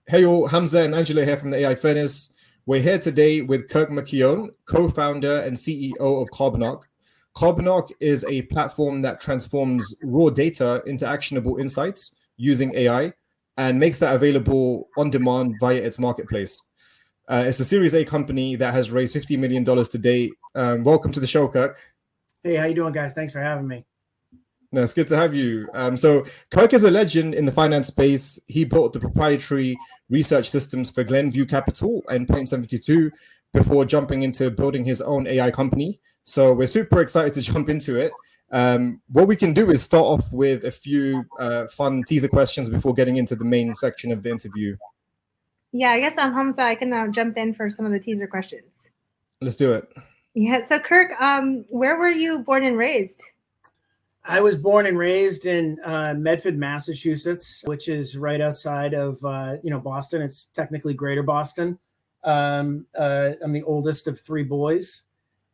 Hey all, Hamza and Angela here from the AI Furnace. We're here today with Kirk McKeown, co-founder and CEO of Carbonark. Carbonark is a platform that transforms raw data into actionable insights using AI and makes that available on demand via its marketplace. It's a Series A company that has raised $50 million to date. Welcome to the show, Kirk. Hey, how you doing, guys? Thanks for having me. No, it's good to have you. So Kirk is a legend in the finance space. He built the proprietary research systems for Glenview Capital in Point 72 before jumping into building his own AI company. So we're super excited to jump into it. What we can do is start off with a few fun teaser questions before getting into the main section of the interview. Yeah, I guess Hamza, I can jump in for some of the teaser questions. Let's do it. Yeah, so Kirk, where were you born and raised? I was born and raised in Medford, Massachusetts, which is right outside of Boston. It's technically Greater Boston. I'm the oldest of three boys.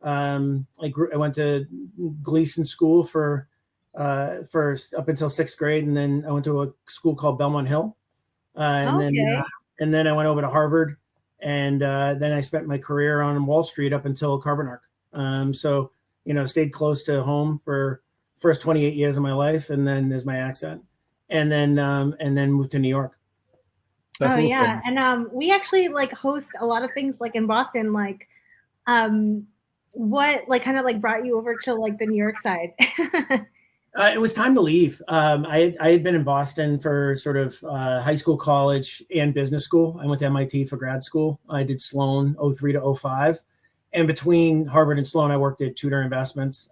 I went to Gleason School for up until sixth grade, and then I went to a school called Belmont Hill, and then I went over to Harvard, and then I spent my career on Wall Street up until Carbonark. So stayed close to home for first 28 years of my life, and then there's my accent, and then moved to New York. That's awesome. Yeah, and we actually host a lot of things in Boston. What brought you over to the New York side? It was time to leave. I had been in Boston for sort of high school, college, and business school. I went to MIT for grad school. I did Sloan 03 to 05, and between Harvard and Sloan, I worked at Tudor Investments,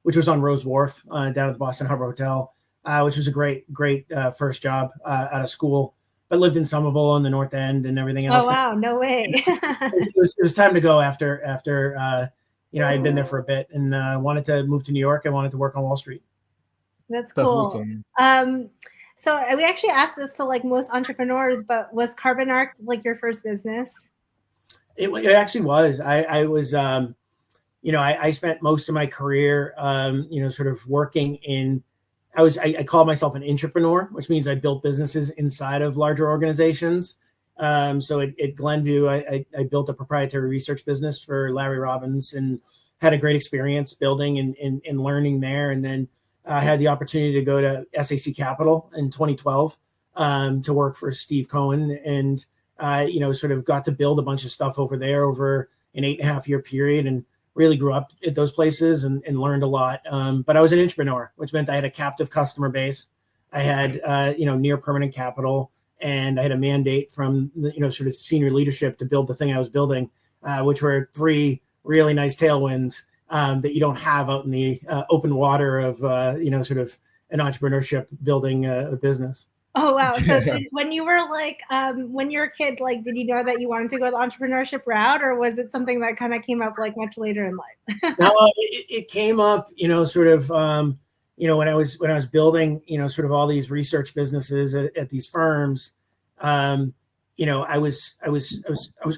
which was on Rose Wharf down at the Boston Harbor Hotel, which was a great first job out of school. But lived in Somerville on the North End and everything else. Oh wow, no way! it was time to go after I had been there for a bit and wanted to move to New York. I wanted to work on Wall Street. That's cool. Awesome. So we actually asked this to most entrepreneurs, but was Carbonark your first business? It actually was. I was. I spent most of my career, sort of working in. I call myself an entrepreneur, which means I built businesses inside of larger organizations. So at Glenview, I built a proprietary research business for Larry Robbins and had a great experience building and learning there. And then I had the opportunity to go to SAC Capital in 2012 to work for Steve Cohen, and sort of got to build a bunch of stuff over there over an 8.5-year period, and really grew up at those places and learned a lot. But I was an entrepreneur, which meant I had a captive customer base. I had, near permanent capital, and I had a mandate from, sort of senior leadership to build the thing I was building, which were three really nice tailwinds that you don't have out in the open water of, sort of an entrepreneurship building a business. Oh, wow. So when you were when you were a kid, did you know that you wanted to go the entrepreneurship route, or was it something that kind of came up much later in life? No, it came up, sort of, when I was building, sort of all these research businesses at these firms, I was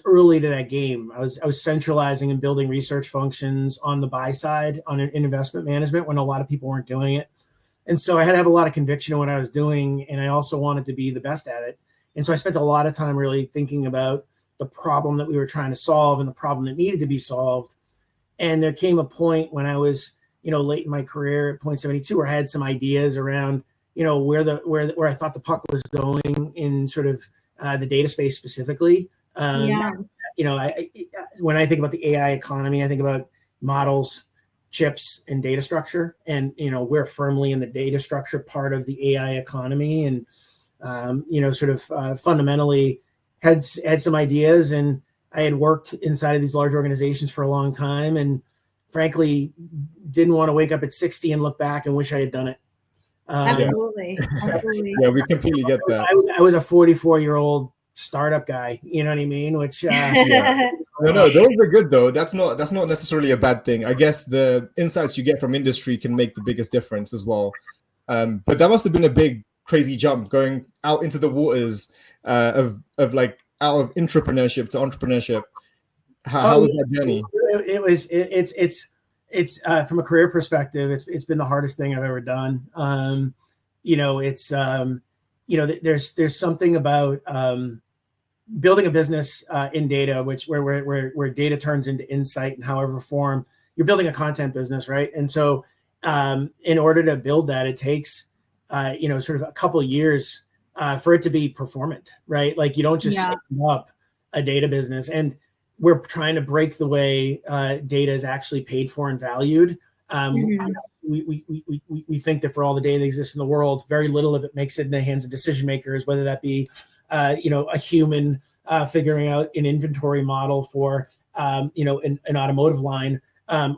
early to that game. I was centralizing and building research functions on the buy side in investment management when a lot of people weren't doing it. And so I had to have a lot of conviction in what I was doing, and I also wanted to be the best at it. And so I spent a lot of time really thinking about the problem that we were trying to solve and the problem that needed to be solved. And there came a point when I was, late in my career at Point 72, where I had some ideas around, where I thought the puck was going in sort of the data space specifically. When I think about the AI economy, I think about models, chips, and data structure, and we're firmly in the data structure part of the AI economy, and fundamentally had some ideas, and I had worked inside of these large organizations for a long time, and frankly didn't want to wake up at 60 and look back and wish I had done it. Absolutely. Yeah, we completely get that. I was a 44-year-old startup guy, you know what I mean? Which No, those are good though. That's not necessarily a bad thing. I guess the insights you get from industry can make the biggest difference as well. But that must have been a big, crazy jump going out into the waters of out of entrepreneurship to entrepreneurship. How was that journey? It's from a career perspective, it's been the hardest thing I've ever done. There's something about building a business in data, where data turns into insight in however form, you're building a content business, right? And so in order to build that, it takes sort of a couple of years for it to be performant, right? Like you don't just set up a data business. And we're trying to break the way data is actually paid for and valued. We think that for all the data that exists in the world, very little of it makes it in the hands of decision makers, whether that be a human figuring out an inventory model for an automotive line,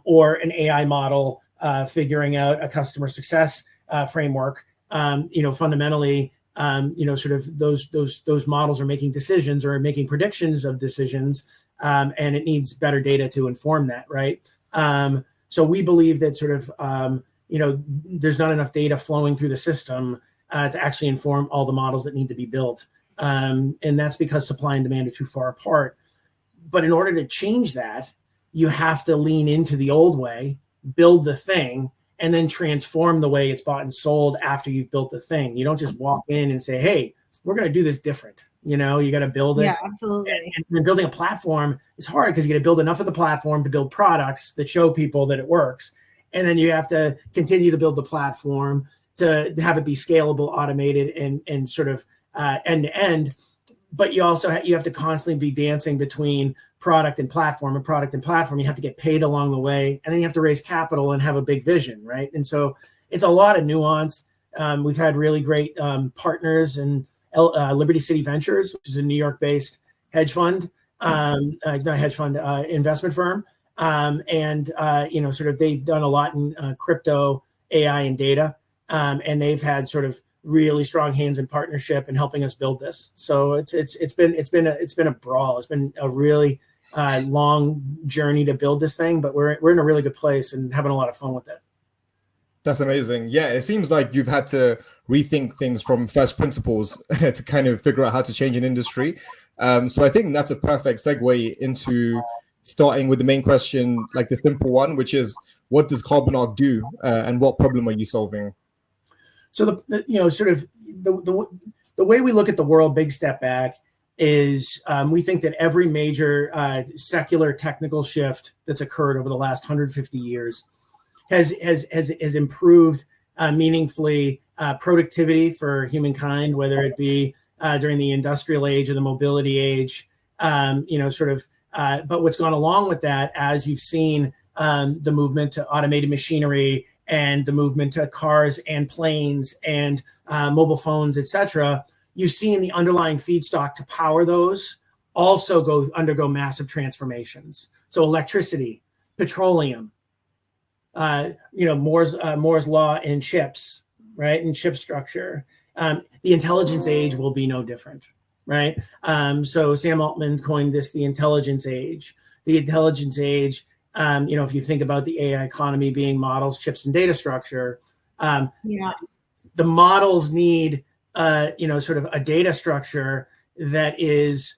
or an AI model figuring out a customer success framework. Fundamentally, sort of those models are making decisions or making predictions of decisions, and it needs better data to inform that, right? So we believe that sort of there's not enough data flowing through the system to actually inform all the models that need to be built, and that's because supply and demand are too far apart. But in order to change that, you have to lean into the old way, build the thing, and then transform the way it's bought and sold after you've built the thing. You don't just walk in and say, hey, we're going to do this different. You got to build it. Yeah, absolutely. And building a platform is hard because you got to build enough of the platform to build products that show people that it works. And then you have to continue to build the platform to have it be scalable, automated, and sort of end to end. But you also you have to constantly be dancing between product and platform, and product and platform. You have to get paid along the way, and then you have to raise capital and have a big vision, right? And so it's a lot of nuance. We've had really great partners, and Liberty City Ventures, which is a New York-based hedge fund, investment firm, and sort of they've done a lot in crypto, AI, and data, and they've had sort of really strong hands in partnership in helping us build this. So it's been a brawl. It's been a really long journey to build this thing, but we're in a really good place and having a lot of fun with it. That's amazing. Yeah, it seems like you've had to rethink things from first principles to kind of figure out how to change an industry. So I think that's a perfect segue into starting with the main question, like the simple one, which is, what does Carbonark do, and what problem are you solving? So the way we look at the world, big step back, is we think that every major secular technical shift that's occurred over the last 150 years has improved meaningfully productivity for humankind, whether it be during the industrial age or the mobility age, but what's gone along with that, as you've seen the movement to automated machinery and the movement to cars and planes and mobile phones, etc., you've seen the underlying feedstock to power those also undergo massive transformations. So electricity, petroleum, Moore's law in chips, right? And chip structure. The intelligence age will be no different, right? So Sam Altman coined this the intelligence age. The intelligence age, if you think about the AI economy being models, chips, and data structure, the models need, sort of a data structure that is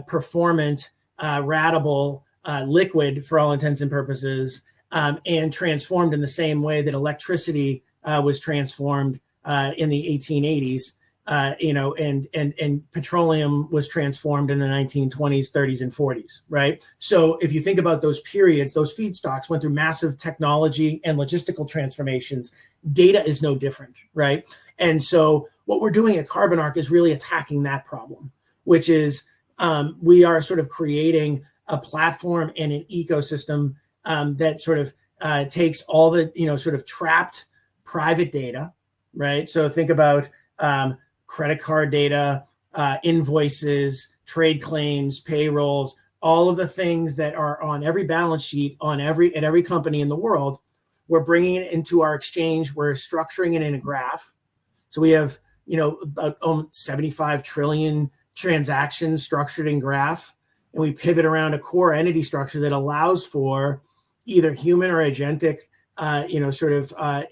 performant, ratable, liquid for all intents and purposes, and transformed in the same way that electricity was transformed in the 1880s, and petroleum was transformed in the 1920s, 30s, and 40s, right? So if you think about those periods, those feedstocks went through massive technology and logistical transformations. Data is no different, right? And so what we're doing at Carbonark is really attacking that problem, which is we are sort of creating a platform and an ecosystem that sort of takes all the, sort of trapped private data, right? So think about credit card data, invoices, trade claims, payrolls, all of the things that are on every balance sheet at every company in the world. We're bringing it into our exchange. We're structuring it in a graph. So we have, about 75 trillion transactions structured in graph, and we pivot around a core entity structure that allows for either human or agentic,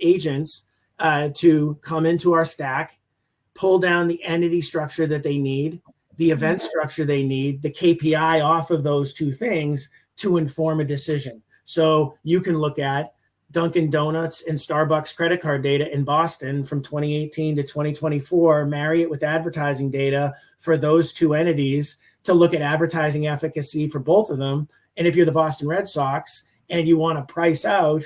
agents to come into our stack, pull down the entity structure that they need, the event structure they need, the KPI off of those two things to inform a decision. So you can look at Dunkin' Donuts and Starbucks credit card data in Boston from 2018 to 2024, marry it with advertising data for those two entities to look at advertising efficacy for both of them. And if you're the Boston Red Sox and you want to price out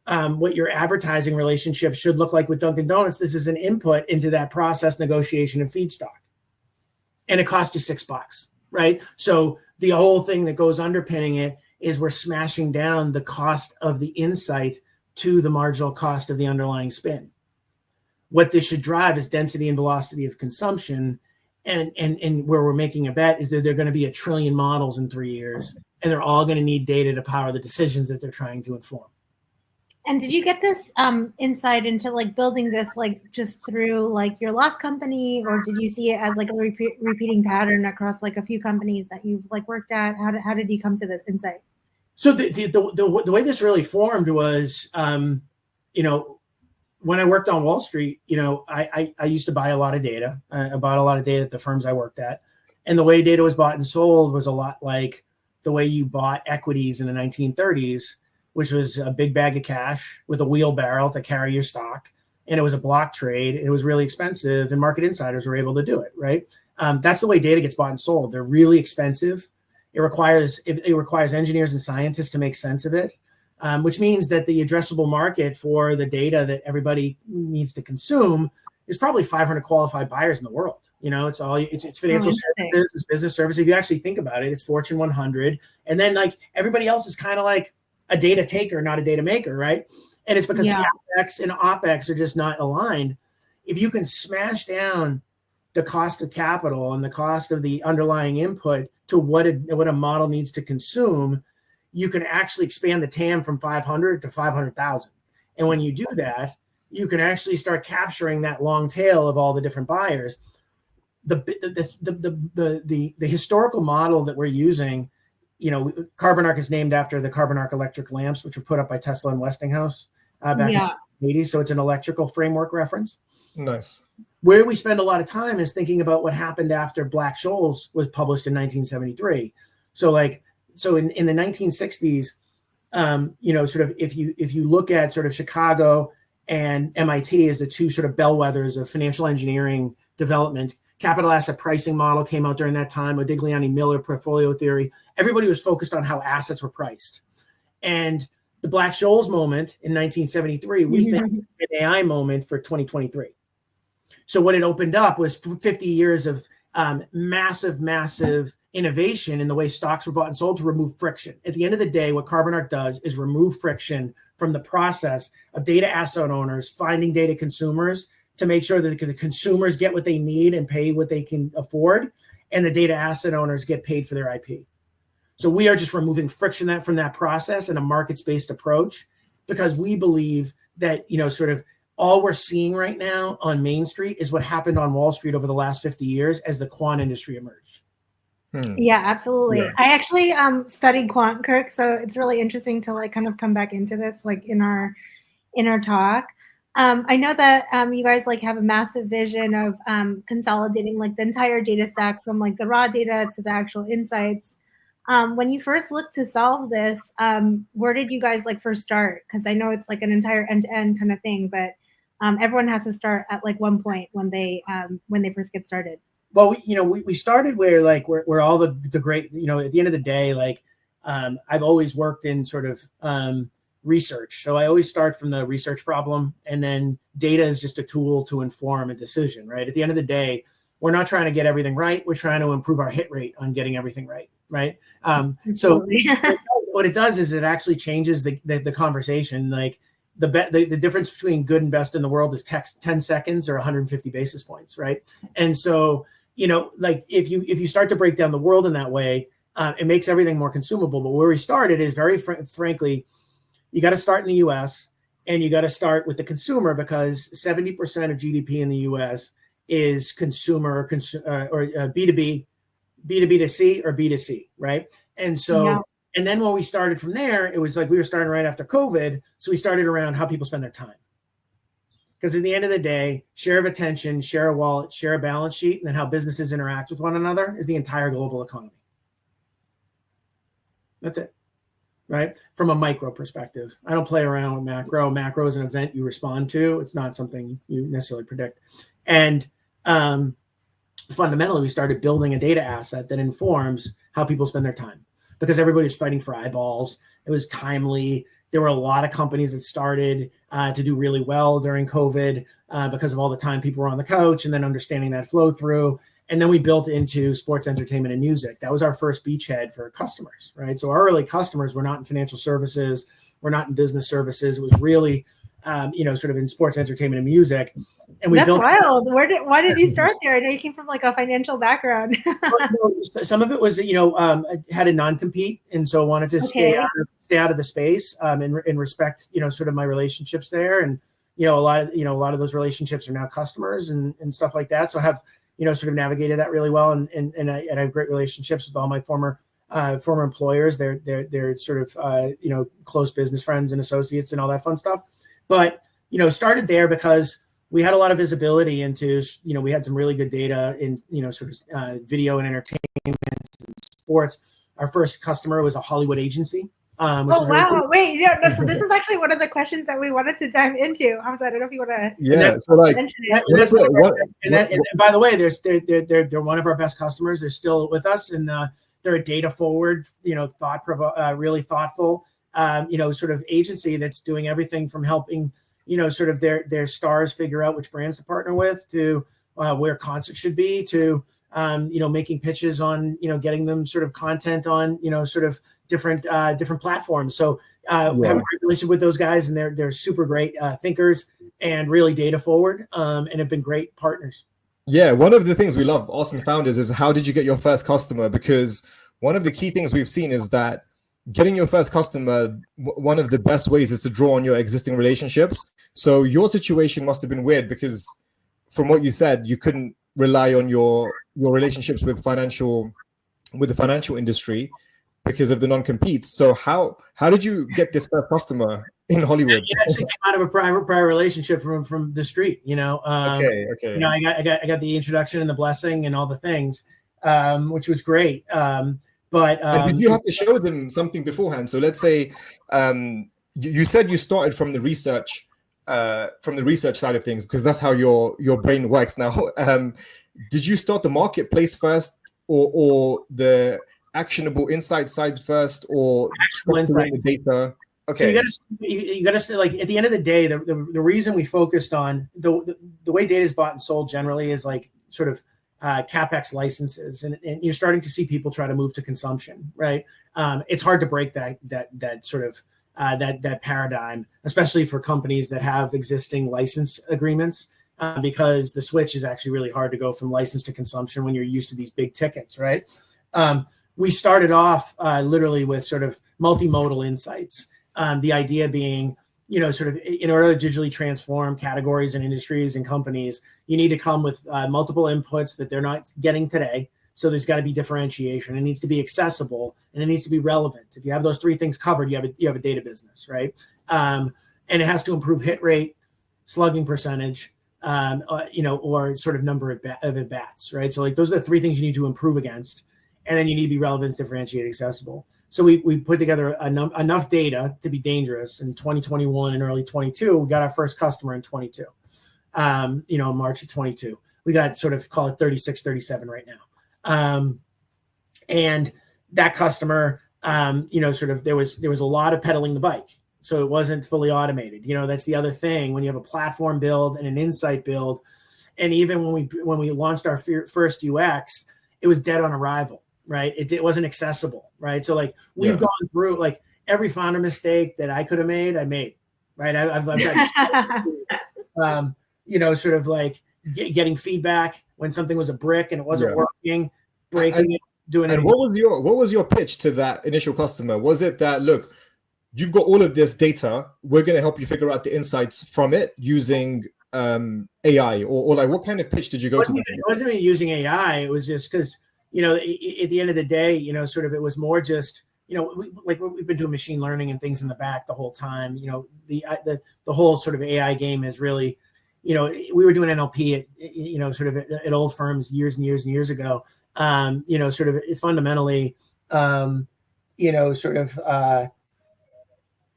what your advertising relationship should look like with Dunkin' Donuts, this is an input into that process, negotiation, and feedstock. And it costs you $6, right? So the whole thing that goes underpinning it is we're smashing down the cost of the insight to the marginal cost of the underlying spin. What this should drive is density and velocity of consumption. And where we're making a bet is that there are going to be 1 trillion models in 3 years, and they're all going to need data to power the decisions that they're trying to inform. And did you get this insight into like building this like just through like your last company, or did you see it as like a repeating pattern across like a few companies that you've like worked at? How did you come to this insight? So the way this really formed was, you know, when I worked on Wall Street, you know, I used to buy a lot of data. I bought a lot of data at the firms I worked at, and the way data was bought and sold was a lot like the way you bought equities in the 1930s. Which was a big bag of cash with a wheelbarrow to carry your stock. And it was a block trade. It was really expensive, and market insiders were able to do it, right? That's the way data gets bought and sold. They're really expensive. It requires engineers and scientists to make sense of it, which means that the addressable market for the data that everybody needs to consume is probably 500 qualified buyers in the world. You know, it's financial services, it's business services. If you actually think about it, it's Fortune 100. And then like everybody else is kind of like a data taker, not a data maker, right? And it's because CapEx and OpEx are just not aligned. If you can smash down the cost of capital and the cost of the underlying input to what a model needs to consume, you can actually expand the TAM from 500 to 500,000. And when you do that, you can actually start capturing that long tail of all the different buyers. The historical model that we're using, you know, Carbon Arc is named after the Carbon Arc electric lamps, which were put up by Tesla and Westinghouse back in the 80s. So it's an electrical framework reference. Nice. Where we spend a lot of time is thinking about what happened after Black-Scholes was published in 1973. So in the 1960s, you know, sort of if you look at sort of Chicago and MIT as the two sort of bellwethers of financial engineering development, capital asset pricing model came out during that time, Modigliani-Miller portfolio theory. Everybody was focused on how assets were priced. And the Black-Scholes moment in 1973, we think an AI moment for 2023. So what it opened up was 50 years of massive innovation in the way stocks were bought and sold to remove friction. At the end of the day, what Carbon Arc does is remove friction from the process of data asset owners finding data consumers to make sure that the consumers get what they need and pay what they can afford, and the data asset owners get paid for their IP. So we are just removing friction from that process in a markets-based approach, because we believe that, you know, sort of all we're seeing right now on Main Street is what happened on Wall Street over the last 50 years as the quant industry emerged. Yeah, absolutely. Yeah. I actually studied quant, Kirk, so it's really interesting to like kind of come back into this like in our talk. I know that you guys like have a massive vision of consolidating like the entire data stack from like the raw data to the actual insights. When you first looked to solve this, where did you guys like first start? Because I know it's like an entire end-to-end kind of thing, but everyone has to start at like one point when they first get started. Well, we started where all the great, you know, at the end of the day, like I've always worked in sort of research. So I always start from the research problem, and then data is just a tool to inform a decision, right? At the end of the day, we're not trying to get everything right. We're trying to improve our hit rate on getting everything right, right? So what it does is it actually changes the conversation. Like the difference between good and best in the world is 10 seconds or 150 basis points, right? And so, you know, like if you start to break down the world in that way, it makes everything more consumable. But where we started is very frankly, you got to start in the U.S. and you got to start with the consumer, because 70% of GDP in the U.S. is consumer or B2B, B2B2C or B2C, right? And so, and then when we started from there, it was like we were starting right after COVID. So we started around how people spend their time. Because at the end of the day, share of attention, share a wallet, share a balance sheet, and then how businesses interact with one another is the entire global economy. That's it. Right? From a micro perspective. I don't play around with macro. Macro is an event you respond to. It's not something you necessarily predict. And fundamentally, we started building a data asset that informs how people spend their time, because everybody's fighting for eyeballs. It was timely. There were a lot of companies that started to do really well during COVID because of all the time people were on the couch, and then understanding that flow through. And then we built into sports, entertainment, and music. That was our first beachhead for customers, right? So our early customers were not in financial services, we're not in business services. It was really, sort of in sports, entertainment, and music. And we That's built. wild. Why did you start there? I know you came from like a financial background. Some of it was, had a non-compete, and so wanted to stay out of the space and respect, sort of my relationships there. And a lot of those relationships are now customers and stuff like that. So I have sort of navigated that really well, and I have great relationships with all my former employers. They're sort of close business friends and associates and all that fun stuff. But started there because we had a lot of visibility into, we had some really good data in, sort of video and entertainment and sports. Our first customer was a Hollywood agency. Oh, wow. Really cool. Wait, so this is actually one of the questions that we wanted to dive into. Hamza, I don't know if you want to. Yeah, so like, mention it. And by the way, they're one of our best customers. They're still with us, and they're a data forward, really thoughtful, sort of agency that's doing everything from helping, sort of their stars figure out which brands to partner with, to where concerts should be, to making pitches on, getting them sort of content on, sort of different platforms. So we have a great relationship with those guys, and they're super great thinkers and really data forward, and have been great partners. Yeah, one of the things we love asking founders is, how did you get your first customer? Because one of the key things we've seen is that getting your first customer, one of the best ways is to draw on your existing relationships. So your situation must have been weird, because from what you said, you couldn't rely on your relationships with the financial industry because of the non-compete. So how did you get this first customer in Hollywood? It actually came out of a prior relationship from the street. Okay. I got the introduction and the blessing and all the things, which was great. But did you have to show them something beforehand? So let's say you said you started from the research side of things, because that's how your brain works now. Did you start the marketplace first, or the actionable insight side first, or the data? Okay. So you got to like, at the end of the day, the reason we focused on the way data is bought and sold generally is like sort of CapEx licenses, and you're starting to see people try to move to consumption, right? It's hard to break that sort of that paradigm, especially for companies that have existing license agreements, because the switch is actually really hard to go from license to consumption when you're used to these big tickets, right? We started off literally with sort of multimodal insights. The idea being, sort of in order to digitally transform categories and industries and companies, you need to come with multiple inputs that they're not getting today. So there's got to be differentiation. It needs to be accessible, and it needs to be relevant. If you have those three things covered, you have a data business, right? And it has to improve hit rate, slugging percentage, or sort of number of at bats, right? So like those are the three things you need to improve against, and then you need to be relevant, differentiated, accessible. So we put together enough data to be dangerous in 2021 and early 22. We got our first customer in 22, March of 22. We got sort of, call it 36, 37 right now. And that customer, sort of there was a lot of pedaling the bike. So it wasn't fully automated. That's the other thing when you have a platform build and an insight build. And even when we launched our first UX, it was dead on arrival. Right. It wasn't accessible. Right. So like we've gone through like every founder mistake that I could have made, I made. Right. I've got, sort of like getting feedback when something was a brick and it wasn't working, breaking it, doing it. And what was your pitch to that initial customer? Was it that, look, you've got all of this data, we're going to help you figure out the insights from it using AI, or like what kind of pitch did you go to? It wasn't even using AI. It was just because, at the end of the day, sort of it was more just, we've been doing machine learning and things in the back the whole time. The whole sort of AI game is really, we were doing NLP at, sort of at old firms years and years and years ago. Sort of fundamentally, it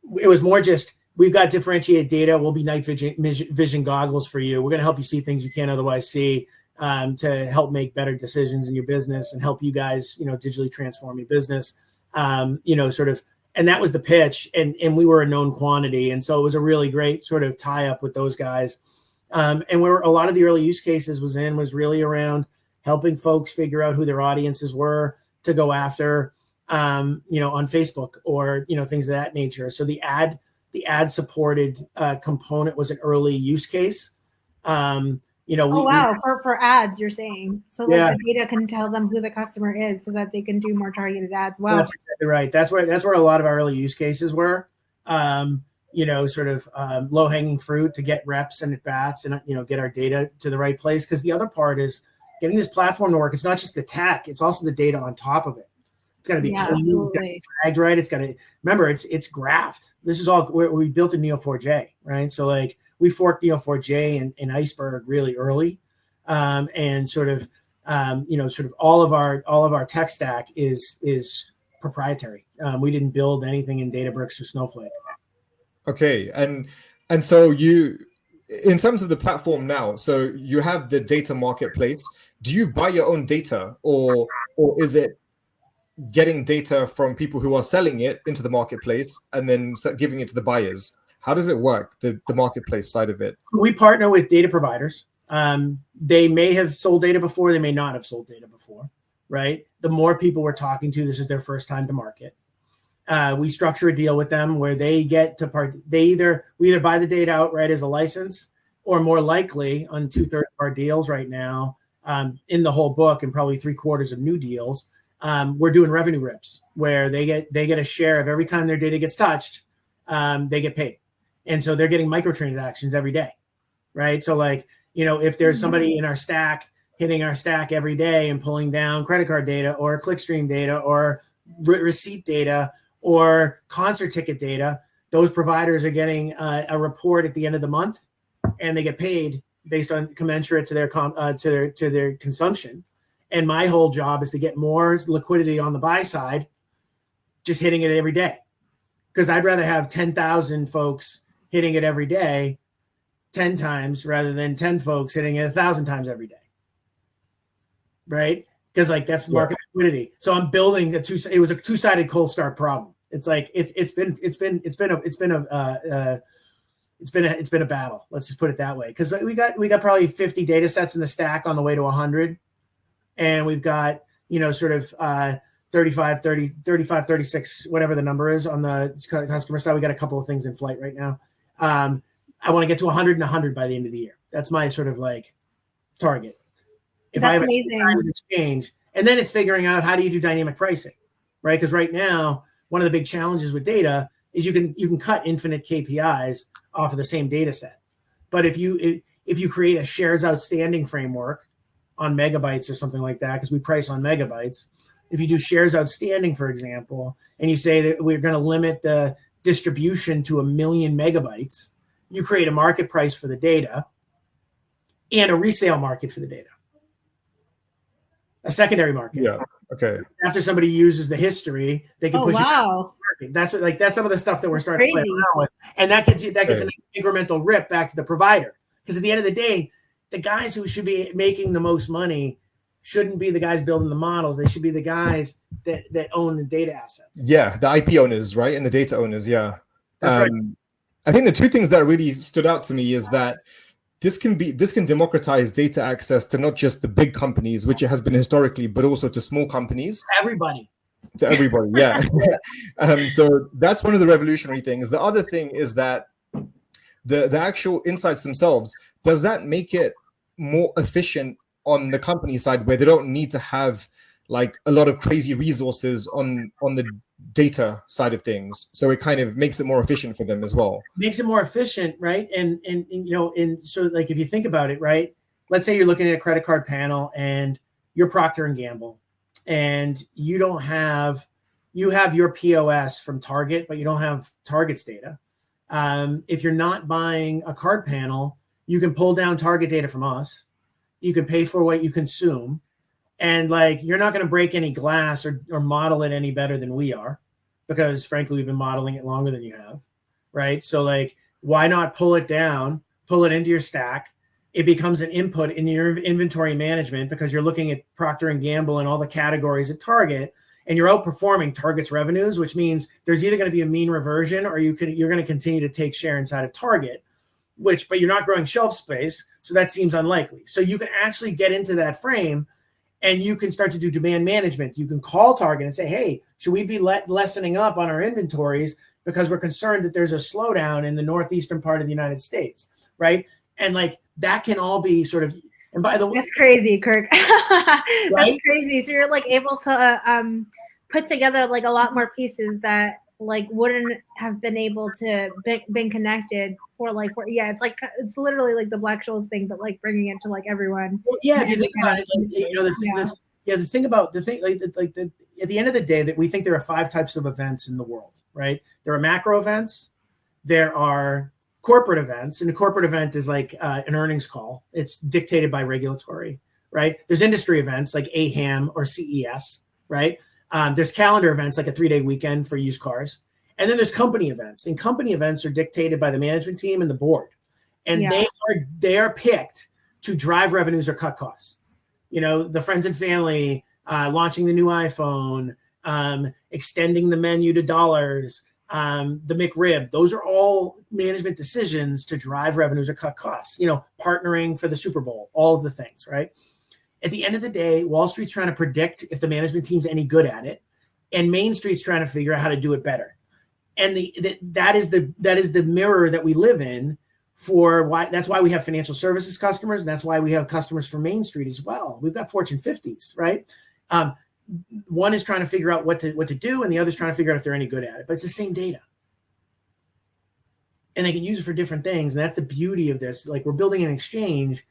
was more just, we've got differentiated data. We'll be night vision goggles for you. We're going to help you see things you can't otherwise see. to help make better decisions in your business and help you guys, digitally transform your business. Sort of, and that was the pitch, and we were a known quantity, and so it was a really great sort of tie up with those guys. And where a lot of the early use cases was really around helping folks figure out who their audiences were to go after, on Facebook or things of that nature. So the ad supported component was an early use case. For ads, you're saying. So like the data can tell them who the customer is so that they can do more targeted ads. Wow. That's exactly right. That's where a lot of our early use cases were. Low hanging fruit to get reps and at bats and get our data to the right place. Because the other part is getting this platform to work. It's not just the tech; it's also the data on top of it. It's got to be clean, tagged right. It's got to remember it's graphed. This is all we built in Neo4j, right? So like we forked Neo4j and Iceberg really early, and sort of all of our tech stack is proprietary. We didn't build anything in Databricks or Snowflake. Okay, and so you, in terms of the platform now, so you have the data marketplace. Do you buy your own data, or is it getting data from people who are selling it into the marketplace and then giving it to the buyers? How does it work, the marketplace side of it? We partner with data providers. They may have sold data before, they may not have sold data before, right? The more people we're talking to, this is their first time to market. We structure a deal with them where they get to we either buy the data outright as a license, or more likely on 2/3 of our deals right now, in the whole book and probably 3/4 of new deals, we're doing revenue rips where they get a share of every time their data gets touched, they get paid. And so they're getting microtransactions every day, right? So like, if there's somebody in our stack hitting our stack every day and pulling down credit card data or clickstream data or receipt data or concert ticket data, those providers are getting a report at the end of the month, and they get paid based on commensurate to their consumption. And my whole job is to get more liquidity on the buy side, just hitting it every day, because I'd rather have 10,000 folks hitting it every day 10 times rather than 10 folks hitting it 1,000 times every day, right? Because like that's market liquidity. So I'm building it was a two-sided cold start problem. It's like it's been a battle. Let's just put it that way. Because we got probably 50 data sets in the stack on the way to 100, and we've got 35, 36, whatever the number is on the customer side. We got a couple of things in flight right now. I want to get to 100 and 100 by the end of the year. That's my sort of like target. If That's I have amazing. an exchange, and then it's figuring out how do you do dynamic pricing, right? Because right now, one of the big challenges with data is you can cut infinite KPIs off of the same data set. But if you create a shares outstanding framework on megabytes or something like that, because we price on megabytes, if you do shares outstanding, for example, and you say that we're going to limit the distribution to 1 million megabytes, you create a market price for the data and a resale market for the data. A secondary market. Yeah. Okay. After somebody uses the history, they can push it. Wow. That's some of the stuff that we're starting to play around with, and that gets an incremental rip back to the provider. Because at the end of the day, the guys who should be making the most money shouldn't be the guys building the models. They should be the guys that own the data assets. Yeah, the IP owners, right, and the data owners. Yeah, that's right. I think the two things that really stood out to me is that this can democratize data access to not just the big companies, which it has been historically, but also to small companies. Everybody. To everybody, yeah. So that's one of the revolutionary things. The other thing is that the actual insights themselves, does that make it more efficient on the company side, where they don't need to have like a lot of crazy resources on the data side of things? So it kind of makes it more efficient for them as well. Makes it more efficient, right? And so like if you think about it, right? Let's say you're looking at a credit card panel and you're Procter & Gamble, and you have your POS from Target, but you don't have Target's data. If you're not buying a card panel, you can pull down Target data from us. You can pay for what you consume. And like, you're not going to break any glass or model it any better than we are, because frankly, we've been modeling it longer than you have. Right. So like, why not pull it down, pull it into your stack, it becomes an input in your inventory management because you're looking at Procter & Gamble and all the categories at Target, and you're outperforming Target's revenues, which means there's either going to be a mean reversion or you're going to continue to take share inside of Target, but you're not growing shelf space, so that seems unlikely. So you can actually get into that frame and you can start to do demand management. You can call Target and say, hey, should we be lessening up on our inventories because we're concerned that there's a slowdown in the northeastern part of the United States, right? And like that can all be sort of, and by the way, that's crazy, Kirk. Right? That's crazy. So you're like able to put together like a lot more pieces that like wouldn't have been able to been connected it's like it's literally like the Black Scholes thing, but like bringing it to like everyone. Well, yeah, if you think about it, like, the thing at the end of the day, that we think there are 5 types of events in the world, right? There are macro events, there are corporate events, and a corporate event is like an earnings call. It's dictated by regulatory, right? There's industry events like AHAM or CES, right? There's calendar events like a 3-day weekend for used cars. And then there's company events. And company events are dictated by the management team and the board. And they are picked to drive revenues or cut costs. You know, the friends and family launching the new iPhone, extending the menu to dollars, the McRib, those are all management decisions to drive revenues or cut costs, you know, partnering for the Super Bowl, all of the things, right? At the end of the day, Wall Street's trying to predict if the management team's any good at it, and Main Street's trying to figure out how to do it better. And that is the mirror that we live in that's why we have financial services customers, and that's why we have customers for Main Street as well. We've got Fortune 50s, right? One is trying to figure out what to do, and the other's trying to figure out if they're any good at it. But it's the same data. And they can use it for different things. And that's the beauty of this. Like, we're building an exchange,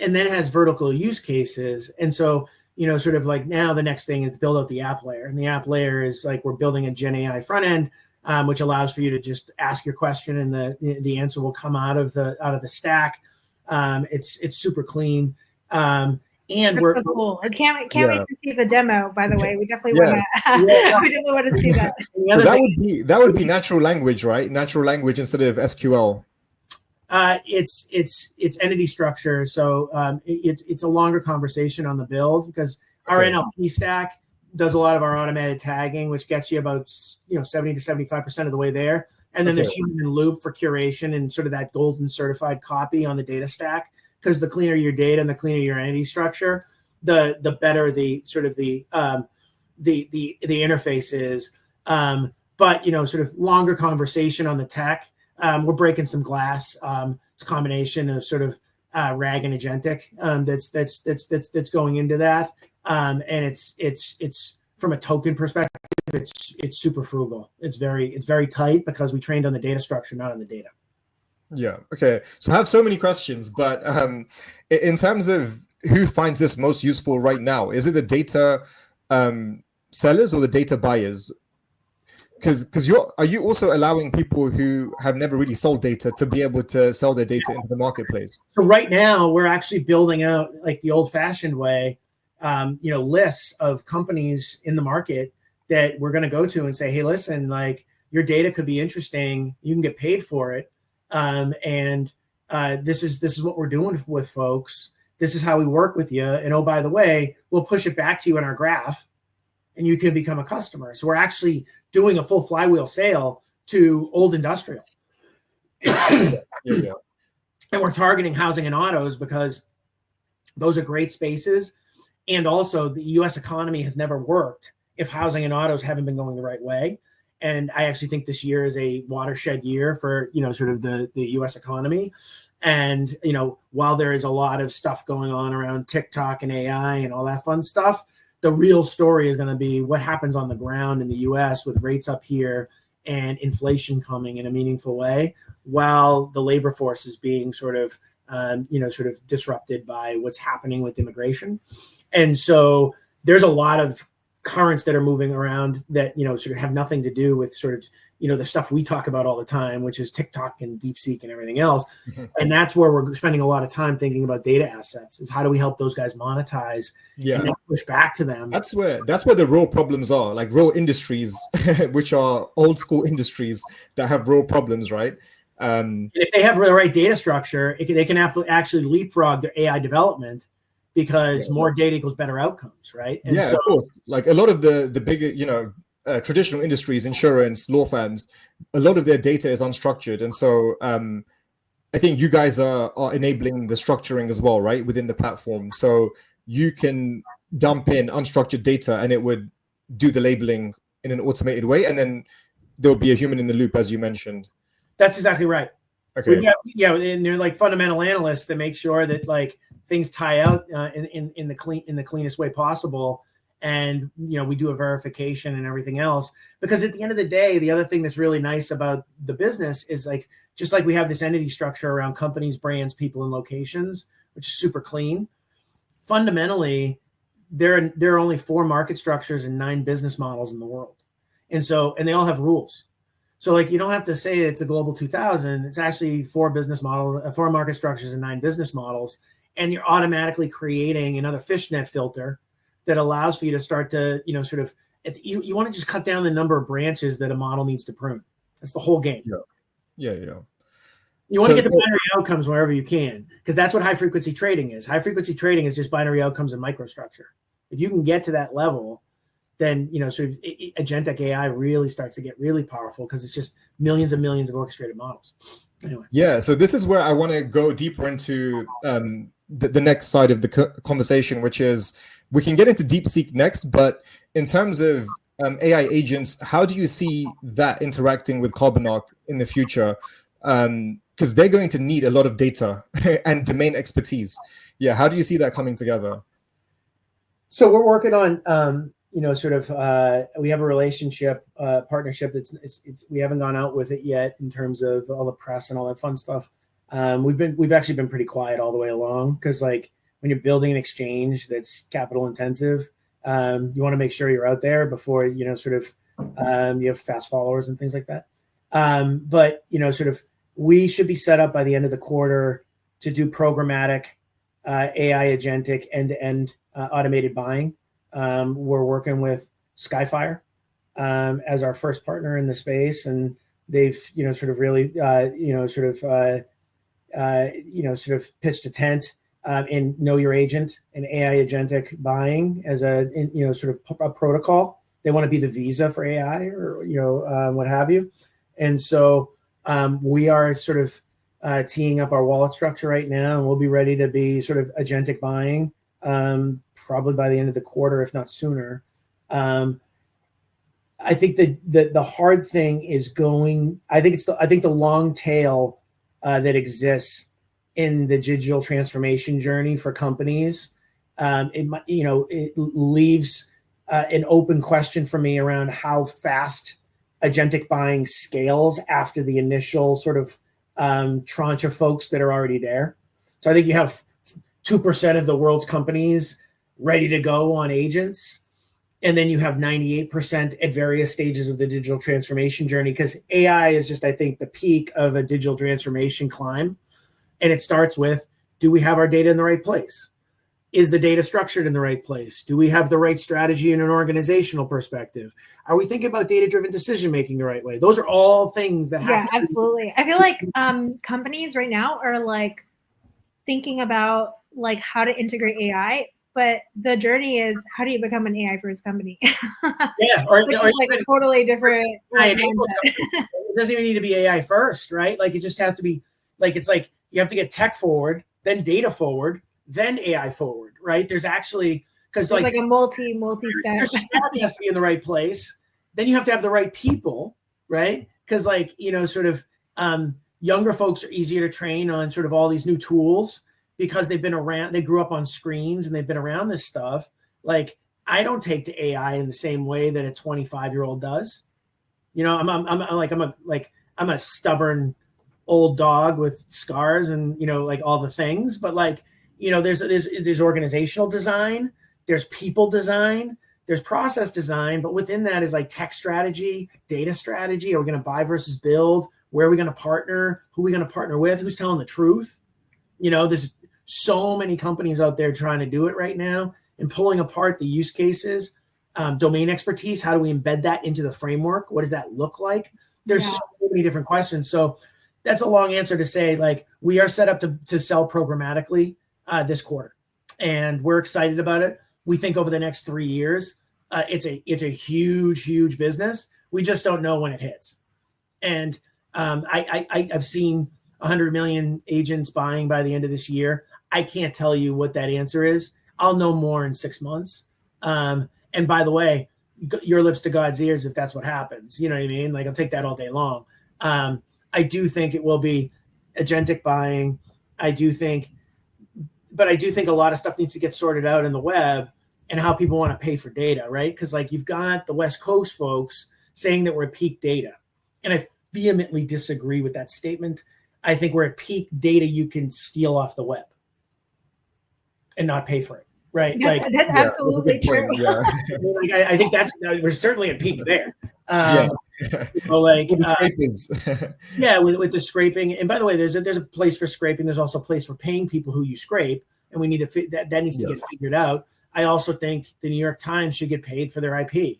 and then it has vertical use cases. And so, you know, sort of like now the next thing is to build out the app layer. And the app layer is like we're building a Gen AI front end, which allows for you to just ask your question and the answer will come out of the stack. It's super clean. And that's we're so cool. I can't wait to see the demo, by the way. We definitely want to see that. So that would be natural language, right? Natural language instead of SQL. It's entity structure. So it's a longer conversation on the build because our NLP stack does a lot of our automated tagging, which gets you about 70 to 75% of the way there. And then there's human in loop for curation and sort of that golden certified copy on the data stack. Because the cleaner your data and the cleaner your entity structure, the better the sort of the interface is. But sort of longer conversation on the tech. We're breaking some glass. It's a combination of sort of RAG and agentic that's going into that. And it's from a token perspective, it's super frugal. It's very tight because we trained on the data structure, not on the data. Yeah. Okay. So I have so many questions, but in terms of who finds this most useful right now, is it the data sellers or the data buyers? Because are you also allowing people who have never really sold data to be able to sell their data into the marketplace? So right now we're actually building out like the old-fashioned way, lists of companies in the market that we're going to go to and say, hey, listen, like your data could be interesting. You can get paid for it. This is what we're doing with folks. This is how we work with you. And oh, by the way, we'll push it back to you in our graph and you can become a customer. So we're actually doing a full flywheel sale to old industrial. And we're targeting housing and autos because those are great spaces. And also the US economy has never worked if housing and autos haven't been going the right way. And I actually think this year is a watershed year for, sort of the US economy. And, while there is a lot of stuff going on around TikTok and AI and all that fun stuff, the real story is going to be what happens on the ground in the US with rates up here and inflation coming in a meaningful way, while the labor force is being sort of disrupted by what's happening with immigration. And so there's a lot of currents that are moving around that, sort of have nothing to do with sort of, the stuff we talk about all the time, which is TikTok and DeepSeek and everything else. Mm-hmm. And that's where we're spending a lot of time thinking about data assets is how do we help those guys monetize and then push back to them. That's where the real problems are, like real industries, which are old school industries that have real problems, right? And if they have the right data structure, they can actually leapfrog their AI development because more data equals better outcomes, right? And of course. Like a lot of the bigger, traditional industries, insurance, law firms, a lot of their data is unstructured. And so I think you guys are enabling the structuring as well, right, within the platform. So you can dump in unstructured data and it would do the labeling in an automated way. And then there'll be a human in the loop, as you mentioned. That's exactly right. Okay. And they're like fundamental analysts that make sure that like things tie out in the cleanest way possible. And, we do a verification and everything else, because at the end of the day, the other thing that's really nice about the business is like, just like we have this entity structure around companies, brands, people, and locations, which is super clean. Fundamentally, there are only 4 market structures and 9 business models in the world. And they all have rules. So like, you don't have to say it's the global 2000, it's actually 4 market structures and 9 business models. And you're automatically creating another fishnet filter that allows for you to start to, you want to just cut down the number of branches that a model needs to prune. That's the whole game. Yeah. You want to get the binary outcomes wherever you can, because that's what high frequency trading is. High frequency trading is just binary outcomes and microstructure. If you can get to that level, then agentic AI really starts to get really powerful, because it's just millions and millions of orchestrated models. Anyway. Yeah, so this is where I want to go deeper into the next side of the conversation, which is we can get into DeepSeek next, but in terms of AI agents, how do you see that interacting with Carbonark in the future? Because they're going to need a lot of data and domain expertise. Yeah, how do you see that coming together? So we're working on, we have a relationship, partnership we haven't gone out with it yet in terms of all the press and all that fun stuff. We've actually been pretty quiet all the way along, because like when you're building an exchange that's capital intensive, you want to make sure you're out there before, you have fast followers and things like that. But we should be set up by the end of the quarter to do programmatic AI agentic end-to-end automated buying. We're working with Skyfire as our first partner in the space, and they've really pitched a tent in Know Your Agent and AI agentic buying as a protocol. They want to be the Visa for AI, or what have you. And so we are teeing up our wallet structure right now, and we'll be ready to be agentic buying probably by the end of the quarter, if not sooner. I think that the hard thing is I think the long tail that exists in the digital transformation journey for companies. It leaves an open question for me around how fast agentic buying scales after the initial tranche of folks that are already there. So I think you have 2% of the world's companies ready to go on agents. And then you have 98% at various stages of the digital transformation journey, because AI is just, I think, the peak of a digital transformation climb. And it starts with, do we have our data in the right place? Is the data structured in the right place? Do we have the right strategy in an organizational perspective? Are we thinking about data-driven decision-making the right way? Those are all things that have to absolutely. I feel like companies right now are like thinking about like how to integrate AI, but the journey is, how do you become an AI first company? Which is like a totally different. It doesn't even need to be AI first, right? Like it just has to be like, it's like you have to get tech forward, then data forward, then AI forward, right? There's actually, because like a multi-step. Your strategy has to be in the right place. Then you have to have the right people, right? Because younger folks are easier to train on all these new tools, because they've been around, they grew up on screens and they've been around this stuff. Like I don't take to AI in the same way that a 25-year-old does. I'm a stubborn old dog with scars and, all the things, but there's organizational design, there's people design, there's process design, but within that is like tech strategy, data strategy. Are we going to buy versus build? Where are we going to partner? Who are we going to partner with? Who's telling the truth? There's so many companies out there trying to do it right now and pulling apart the use cases, domain expertise. How do we embed that into the framework? What does that look like? There's so many different questions. So that's a long answer to say, like, we are set up to sell programmatically this quarter, and we're excited about it. We think over the next 3 years, it's a huge business. We just don't know when it hits. And I've seen 100 million agents buying by the end of this year. I can't tell you what that answer is. I'll know more in 6 months. And by the way, your lips to God's ears if that's what happens. You know what I mean? Like, I'll take that all day long. I do think it will be agentic buying. I do think a lot of stuff needs to get sorted out in the web and how people want to pay for data, right? Because like, you've got the West Coast folks saying that we're at peak data. And I vehemently disagree with that statement. I think we're at peak data you can steal off the web and not pay for it, right? Yeah, like, that's absolutely true. Yeah. like, I think we're certainly at peak there. Yeah. Like, Yeah, with the scraping. And by the way, there's a place for scraping. There's also a place for paying people who you scrape, and we need to that needs to get figured out. I also think the New York Times should get paid for their IP.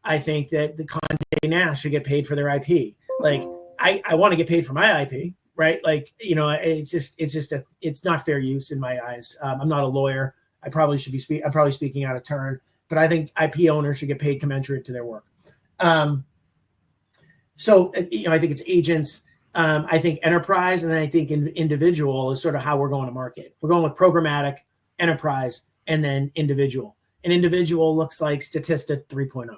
I think that the Condé Nast should get paid for their IP. Like, I want to get paid for my IP, right? Like, you know, it's not fair use in my eyes. I'm not a lawyer. I'm probably speaking out of turn, but I think IP owners should get paid commensurate to their work. So, you know, I think it's agents. I think enterprise, and then I think individual is sort of how we're going to market. We're going with programmatic, enterprise, and then individual. And individual looks like Statista 3.0.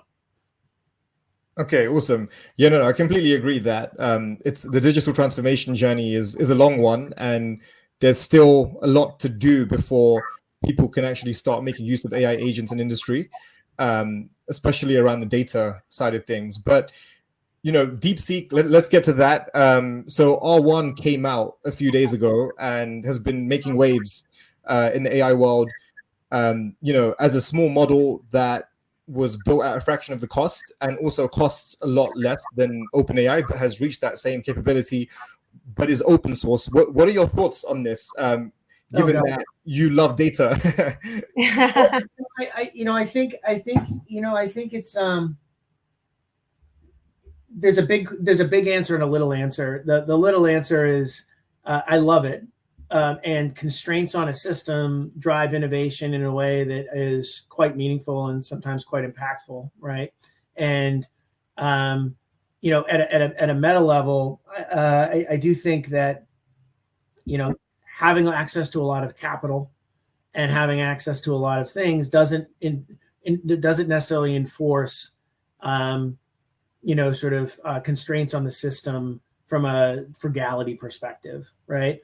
Okay, awesome. Yeah, no, I completely agree that it's the digital transformation journey is a long one, and there's still a lot to do before people can actually start making use of AI agents in industry, especially around the data side of things. But you know, DeepSeek, let's get to that. So R1 came out a few days ago and has been making waves in the AI world. You know, as a small model that was built at a fraction of the cost and also costs a lot less than OpenAI, but has reached that same capability, but is open source. What are your thoughts on this? Given that you love data. I think it's there's a big answer and a little answer. The little answer is I love it. And constraints on a system drive innovation in a way that is quite meaningful and sometimes quite impactful, right? And you know, at a meta level, I do think that, you know, having access to a lot of capital and having access to a lot of things doesn't necessarily enforce, you know, sort of constraints on the system from a frugality perspective, right?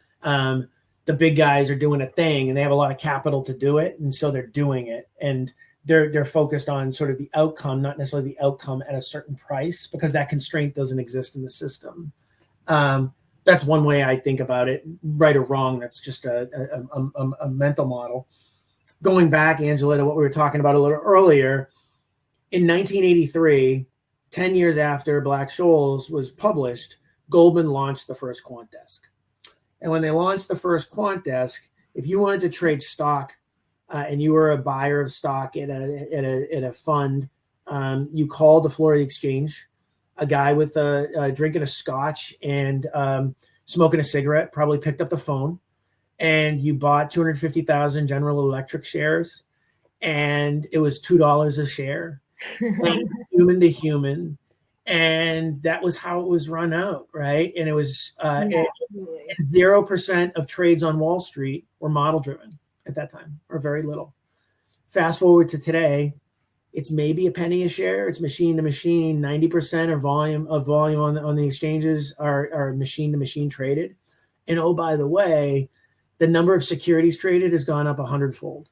The big guys are doing a thing and they have a lot of capital to do it, and so they're doing it, and they're focused on sort of the outcome, not necessarily the outcome at a certain price, because that constraint doesn't exist in the system. That's one way I think about it. Right or wrong, that's just a mental model. Going back, Angela, to what we were talking about a little earlier, in 1983, 10 years after Black-Scholes was published, Goldman launched the first quant desk. And when they launched the first quant desk, if you wanted to trade stock and you were a buyer of stock at a fund, you called the floor of the exchange. A guy with drinking a scotch and smoking a cigarette probably picked up the phone, and you bought 250,000 General Electric shares, and it was $2 a share, human to human. And that was how it was run out, right? And it was 0% of trades on Wall Street were model driven at that time, or very little. Fast forward to today, it's maybe a penny a share. It's machine to machine. 90% of volume on the exchanges are machine to machine traded. And oh, by the way, the number of securities traded has gone up 100-fold.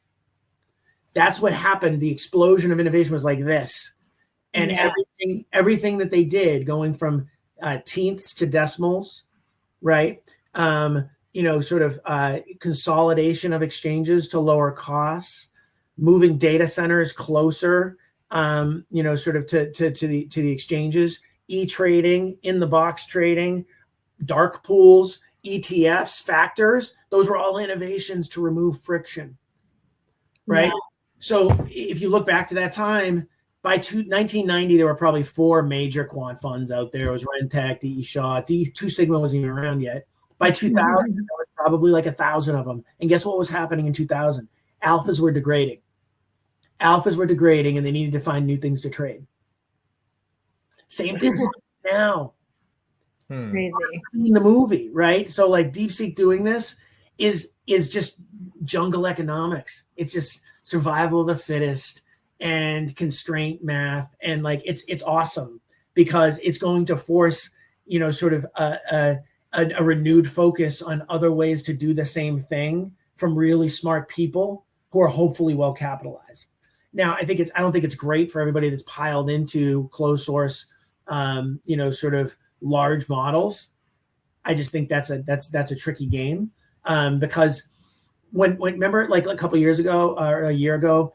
That's what happened. The explosion of innovation was like this. And everything that they did, going from tenths to decimals, right? You know, sort of consolidation of exchanges to lower costs, moving data centers closer, you know, sort of to the exchanges, e-trading, in the box trading, dark pools, ETFs, factors. Those were all innovations to remove friction, right? Yeah. So if you look back to that time, 1990, there were probably 4 major quant funds out there. It was Rentec, DE Shaw, Two Sigma wasn't even around yet. By 2000, there was probably like 1,000 of them. And guess what was happening in 2000? Alphas were degrading. And they needed to find new things to trade. Same thing's now. Crazy. In the movie, right? So like DeepSeek doing this is just jungle economics. It's just survival of the fittest and constraint math, and like it's awesome because it's going to force sort of a renewed focus on other ways to do the same thing from really smart people who are hopefully well capitalized. Now, I don't think it's great for everybody that's piled into closed source, sort of large models. I just think that's a tricky game because when remember like a couple of years ago or a year ago,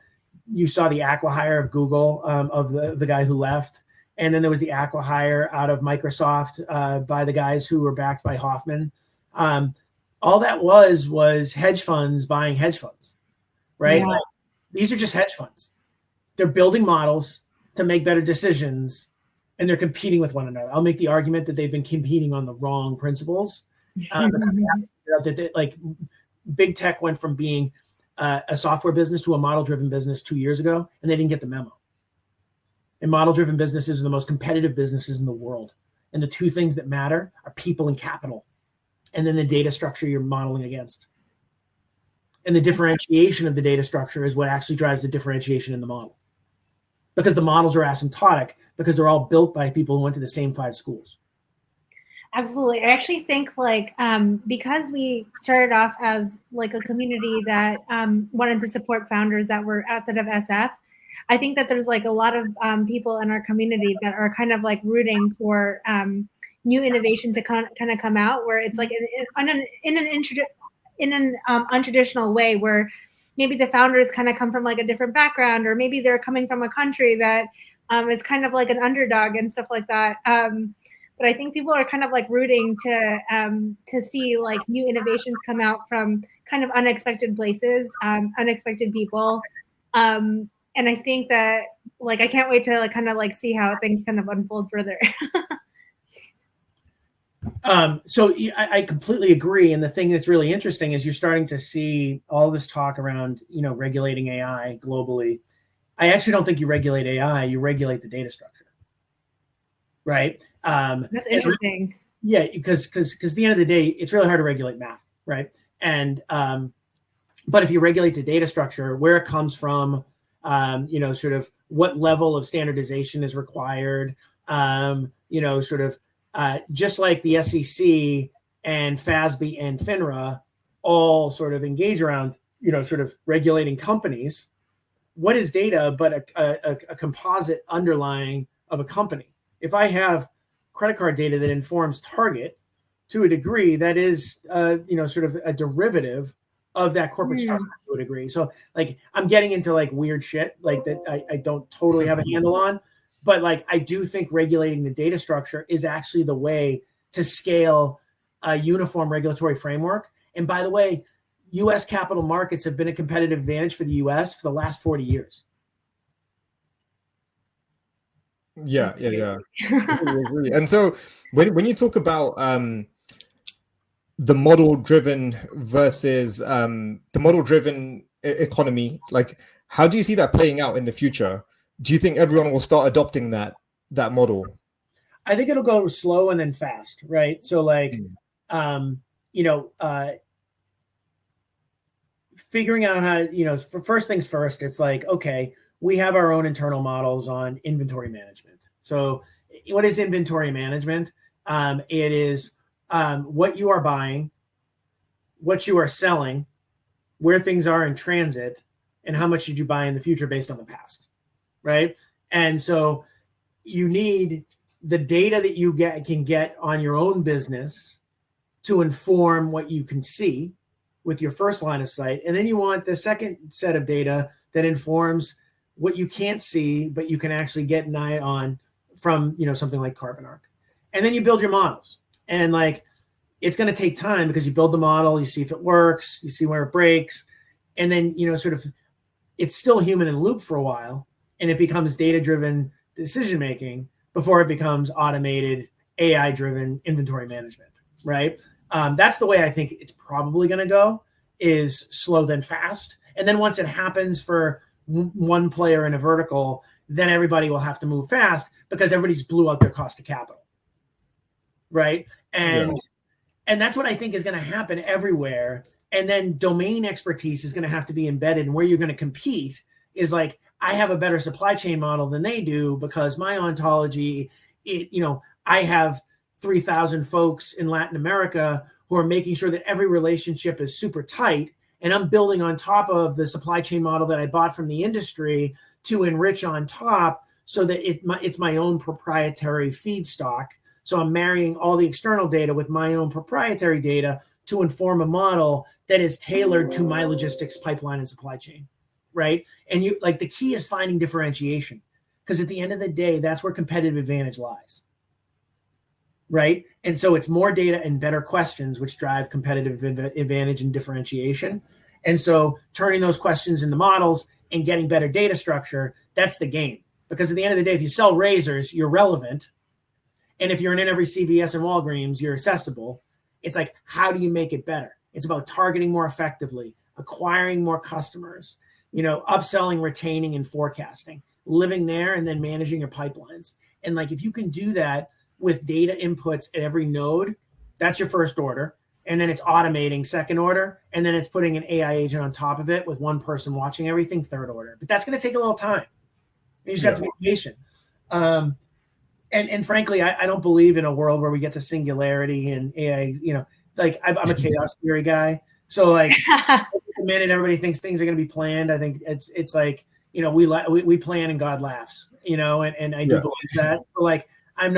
you saw the acqui-hire of Google of the guy who left, and then there was the acqui-hire out of Microsoft by the guys who were backed by Hoffman. All that was hedge funds buying hedge funds, right? Yeah. Like, these are just hedge funds. They're building models to make better decisions, and they're competing with one another. I'll make the argument that they've been competing on the wrong principles because like big tech went from being a software business to a model-driven business 2 years ago, and they didn't get the memo. And model-driven businesses are the most competitive businesses in the world. And the two things that matter are people and capital, and then the data structure you're modeling against. And the differentiation of the data structure is what actually drives the differentiation in the model. Because the models are asymptotic, because they're all built by people who went to the same 5 schools. Absolutely. I actually think like because we started off as like a community that wanted to support founders that were outside of SF, I think that there's like a lot of people in our community that are kind of like rooting for new innovation to kind of come out, where it's like in an untraditional way, where maybe the founders kind of come from like a different background, or maybe they're coming from a country that is kind of like an underdog and stuff like that. But I think people are kind of like rooting to see like new innovations come out from kind of unexpected places, unexpected people. And I think that like I can't wait to like kind of like see how things kind of unfold further. So I completely agree. And the thing that's really interesting is you're starting to see all this talk around, regulating AI globally. I actually don't think you regulate AI, you regulate the data structure. Right? That's interesting. Yeah, because at the end of the day, it's really hard to regulate math, right? And but if you regulate the data structure, where it comes from, sort of what level of standardization is required, just like the SEC and FASB and FINRA all sort of engage around, sort of regulating companies. What is data but a composite underlying of a company? If I have credit card data that informs Target to a degree, that is, sort of a derivative of that corporate structure to a degree. So like, I'm getting into like weird shit like that I don't totally have a handle on, but like, I do think regulating the data structure is actually the way to scale a uniform regulatory framework. And by the way, US capital markets have been a competitive advantage for the US for the last 40 years. Yeah. Agree. And so when you talk about the model-driven versus the model-driven economy, like how do you see that playing out in the future? Do you think everyone will start adopting that model? I think it'll go slow and then fast, right? So like, figuring out how, for first things first, it's like, okay, we have our own internal models on inventory management. So what is inventory management? It is what you are buying, what you are selling, where things are in transit, and how much did you buy in the future based on the past, right? And so you need the data that you can get on your own business to inform what you can see with your first line of sight. And then you want the second set of data that informs what you can't see, but you can actually get an eye on from, something like Carbon Arc. And then you build your models. And like, it's going to take time because you build the model, you see if it works, you see where it breaks. And then, sort of, it's still human in the loop for a while. and it becomes data-driven decision making before it becomes automated AI-driven inventory management, right? That's the way I think it's probably going to go, is slow then fast. And then once it happens for one player in a vertical, then everybody will have to move fast because everybody's blew out their cost of capital, right? And that's what I think is going to happen everywhere. And then domain expertise is going to have to be embedded. And where you're going to compete is like, I have a better supply chain model than they do because my ontology, I have 3,000 folks in Latin America who are making sure that every relationship is super tight. And I'm building on top of the supply chain model that I bought from the industry to enrich on top so that it's my own proprietary feedstock. So I'm marrying all the external data with my own proprietary data to inform a model that is tailored to my logistics pipeline and supply chain, right? And the key is finding differentiation, because at the end of the day, that's where competitive advantage lies, right? And so it's more data and better questions which drive competitive advantage and differentiation. And so turning those questions into models and getting better data structure, that's the game. Because at the end of the day, if you sell razors, you're relevant. And if you're in every CVS and Walgreens, you're accessible. It's like, how do you make it better? It's about targeting more effectively, acquiring more customers, upselling, retaining, and forecasting, living there and then managing your pipelines. And if you can do that with data inputs at every node, that's your first order. And then it's automating second order. And then it's putting an AI agent on top of it with one person watching everything, third order. But that's going to take a little time. You just have to be patient. And frankly, I don't believe in a world where we get to singularity and AI, I'm a chaos theory guy. So the minute everybody thinks things are going to be planned, I think it's like, we plan and God laughs, and I do believe that. But I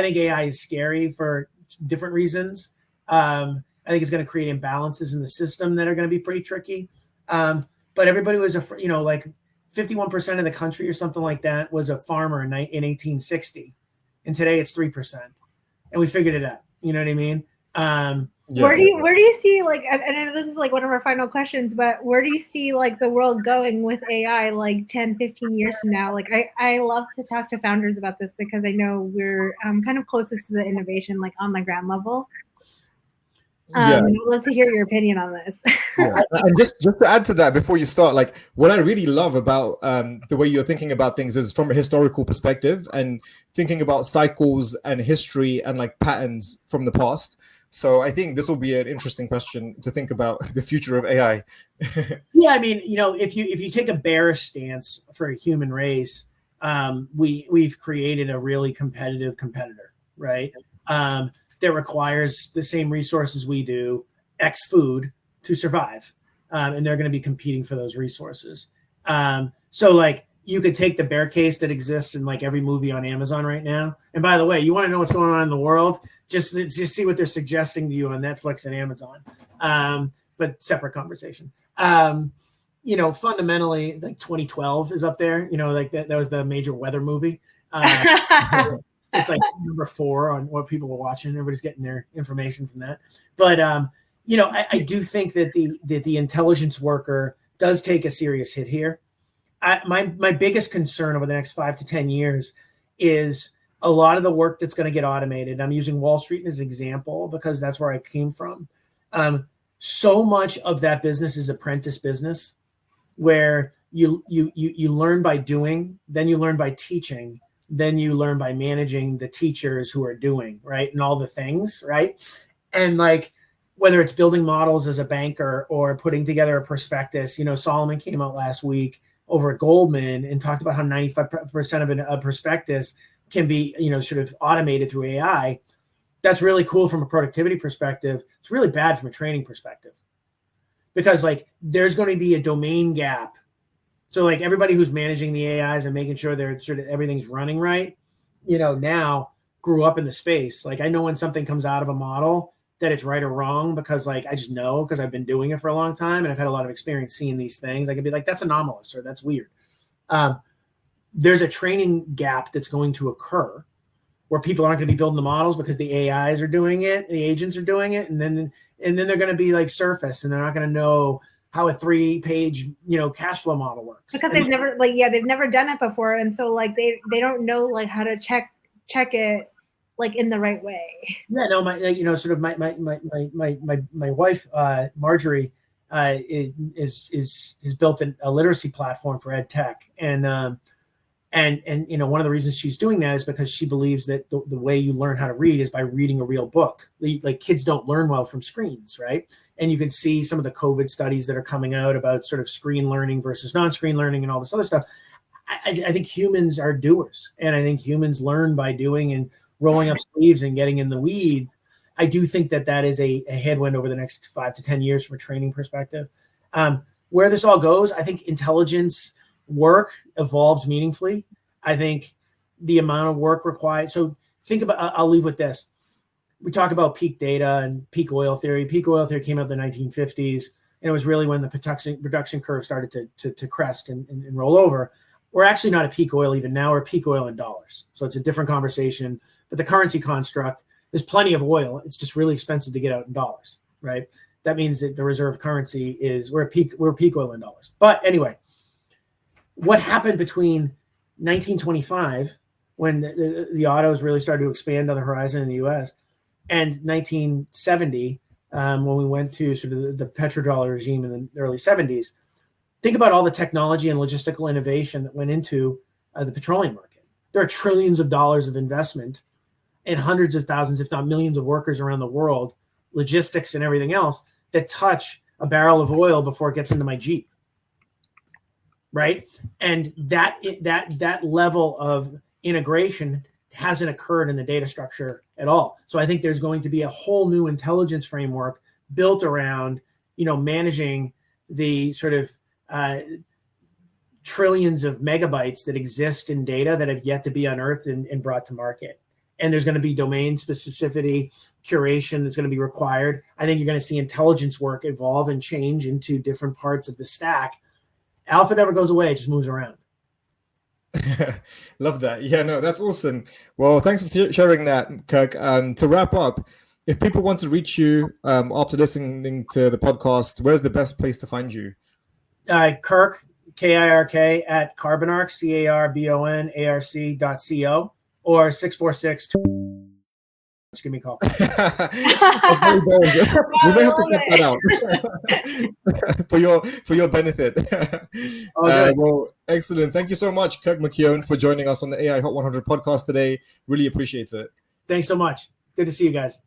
think AI is scary for different reasons. I think it's going to create imbalances in the system that are going to be pretty tricky. But everybody was, 51% of the country or something like that was a farmer in 1860. And today it's 3%. And we figured it out. You know what I mean? Where do you see, and I know this is one of our final questions, but where do you see the world going with AI 10, 15 years from now? I love to talk to founders about this because I know we're kind of closest to the innovation on the ground level. I'd love to hear your opinion on this. And just to add to that before you start, what I really love about the way you're thinking about things is from a historical perspective and thinking about cycles and history and patterns from the past. So I think this will be an interesting question to think about the future of AI. Yeah, if you take a bearish stance for a human race, we've created a really competitive competitor, right? That requires the same resources we do, X food, to survive. And they're going to be competing for those resources. So you could take the bear case that exists in every movie on Amazon right now. And by the way, you want to know what's going on in the world? Just see what they're suggesting to you on Netflix and Amazon. But separate conversation. Fundamentally, 2012 is up there. That was the major weather movie. It's number 4 on what people were watching. Everybody's getting their information from that. But I do think that the intelligence worker does take a serious hit here. My biggest concern over the next 5 to 10 years is a lot of the work that's going to get automated. I'm using Wall Street as an example because that's where I came from. So much of that business is apprentice business, where you learn by doing, then you learn by teaching, then you learn by managing the teachers who are doing, right? And all the things, right? And whether it's building models as a banker or putting together a prospectus, Solomon came out last week over at Goldman and talked about how 95% of a prospectus can be, sort of automated through AI. That's really cool from a productivity perspective. It's really bad from a training perspective because there's going to be a domain gap. So everybody who's managing the AIs and making sure they're sort of everything's running right, now grew up in the space. I know when something comes out of a model that it's right or wrong because I just know because I've been doing it for a long time and I've had a lot of experience seeing these things. I could be that's anomalous or that's weird. There's a training gap that's going to occur where people aren't going to be building the models because the AIs are doing it, the agents are doing it, and then they're going to be surface and they're not going to know how a 3-page, cash flow model works. Because they've never done it before. And so like they don't know like how to check it like in the right way. Yeah, no, my wife, Marjorie, is built a literacy platform for ed tech. And one of the reasons she's doing that is because she believes that the way you learn how to read is by reading a real book. Like kids don't learn well from screens, right? And you can see some of the COVID studies that are coming out about sort of screen learning versus non-screen learning and all this other stuff. I think humans are doers, and I think humans learn by doing and rolling up sleeves and getting in the weeds. I do think that is a headwind over the next 5 to 10 years from a training perspective. Where this all goes, I think intelligence work evolves meaningfully. I think the amount of work required. So think about, I'll leave with this. We talk about peak data and peak oil theory. Peak oil theory came out in the 1950s, and it was really when the production curve started to crest and roll over. We're actually not at peak oil even now. We're at peak oil in dollars. So it's a different conversation. But the currency construct, there's plenty of oil. It's just really expensive to get out in dollars, right? That means that the reserve currency is, we're peak oil in dollars. But anyway, what happened between 1925, when the autos really started to expand on the horizon in the US, and 1970, when we went to sort of the petrodollar regime in the early 70s, think about all the technology and logistical innovation that went into the petroleum market. There are trillions of dollars of investment and hundreds of thousands, if not millions of workers around the world, logistics and everything else that touch a barrel of oil before it gets into my Jeep. Right? And that level of integration hasn't occurred in the data structure at all. So I think there's going to be a whole new intelligence framework built around, managing the sort of trillions of megabytes that exist in data that have yet to be unearthed and brought to market. And there's going to be domain specificity, curation that's going to be required. I think you're going to see intelligence work evolve and change into different parts of the stack. Alpha never goes away, it just moves around. Love that. Yeah, no, that's awesome. Well, thanks for sharing that, Kirk. To wrap up, if people want to reach you after listening to the podcast, where's the best place to find you? Kirk, K-I-R-K, at Carbonarc, CARBONARC.co, or 646. Just give me a call. We may have to cut that out for your benefit. Well, excellent. Thank you so much, Kirk McKeown, for joining us on the AI Hot 100 podcast today. Really appreciate it. Thanks so much. Good to see you guys.